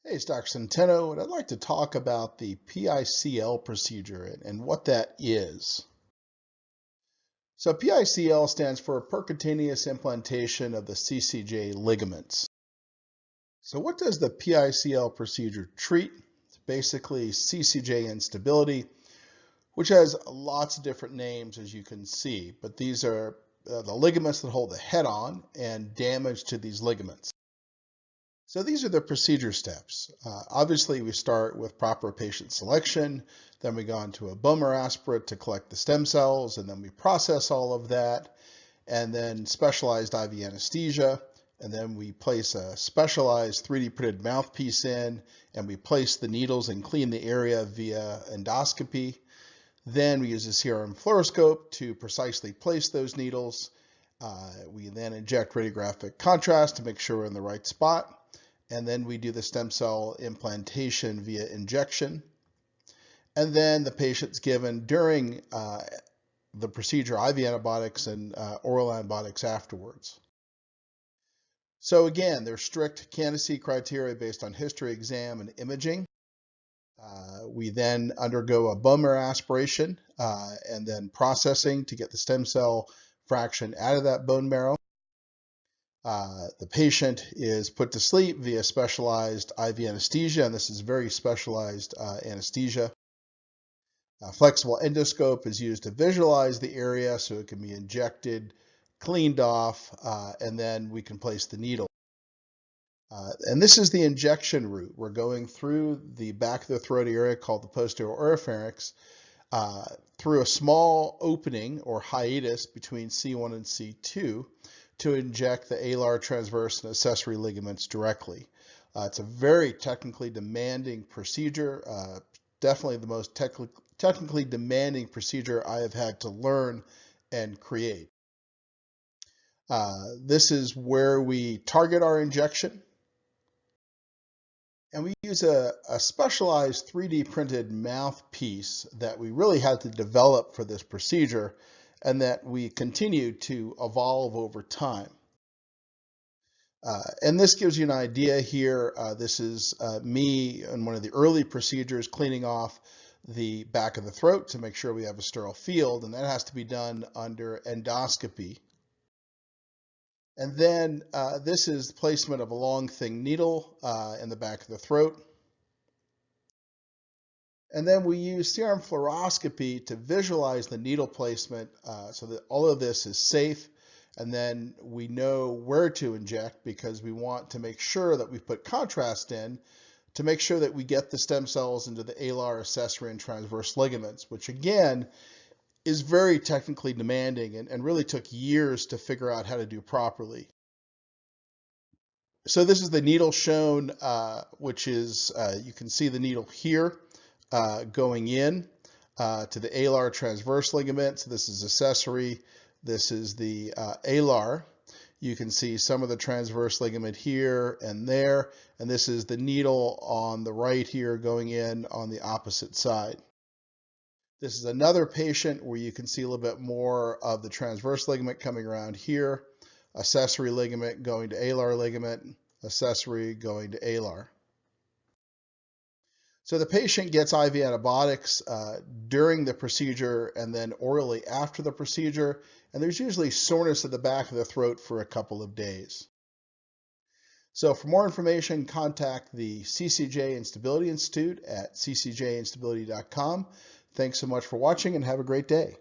Hey, it's Dr. Centeno, and I'd like to talk about the PICL procedure and what that is. So PICL stands for Percutaneous Implantation of the CCJ ligaments. So what does the PICL procedure treat? It's basically CCJ instability, which has lots of different names, as you can see, but these are the ligaments that hold the head on and damage to these ligaments. So these are the procedure steps. Obviously, we start with proper patient selection, then we go on to a bone marrow aspirate to collect the stem cells, and then we process all of that, and then specialized IV anesthesia, and then we place a specialized 3D printed mouthpiece in, and we place the needles and clean the area via endoscopy. Then we use a CRM fluoroscope to precisely place those needles. We then inject radiographic contrast to make sure we're in the right spot. And then we do the stem cell implantation via injection. And then the patient's given during the procedure IV antibiotics and oral antibiotics afterwards. So again, there's strict candidacy criteria based on history, exam, and imaging. We then undergo a bone marrow aspiration and then processing to get the stem cell fraction out of that bone marrow. The patient is put to sleep via specialized IV anesthesia, and this is very specialized anesthesia. A flexible endoscope is used to visualize the area so it can be injected, cleaned off, and then we can place the needle. And this is the injection route. We're going through the back of the throat area called the posterior oropharynx, through a small opening or hiatus between C1 and C2 to inject the alar, transverse, and accessory ligaments directly. It's a very technically demanding procedure, definitely the most technically demanding procedure I have had to learn and create. This is where we target our injection. And we use a specialized 3D printed mouthpiece that we really had to develop for this procedure and that we continue to evolve over time. And this gives you an idea here. This is me in one of the early procedures cleaning off the back of the throat to make sure we have a sterile field, and that has to be done under endoscopy. And then this is the placement of a long, thin needle in the back of the throat. And then we use CRM fluoroscopy to visualize the needle placement so that all of this is safe. And then we know where to inject because we want to make sure that we put contrast in to make sure that we get the stem cells into the alar, accessory, and transverse ligaments, which again is very technically demanding and really took years to figure out how to do properly. So this is the needle shown, which is, you can see the needle here going in to the alar transverse ligament. So this is accessory. This is the alar. You can see some of the transverse ligament here and there. And this is the needle on the right here going in on the opposite side. This is another patient where you can see a little bit more of the transverse ligament coming around here, accessory ligament going to alar ligament, accessory going to alar. So the patient gets IV antibiotics during the procedure and then orally after the procedure, and there's usually soreness at the back of the throat for a couple of days. So for more information, contact the CCJ Instability Institute at ccjinstability.com. Thanks so much for watching and have a great day.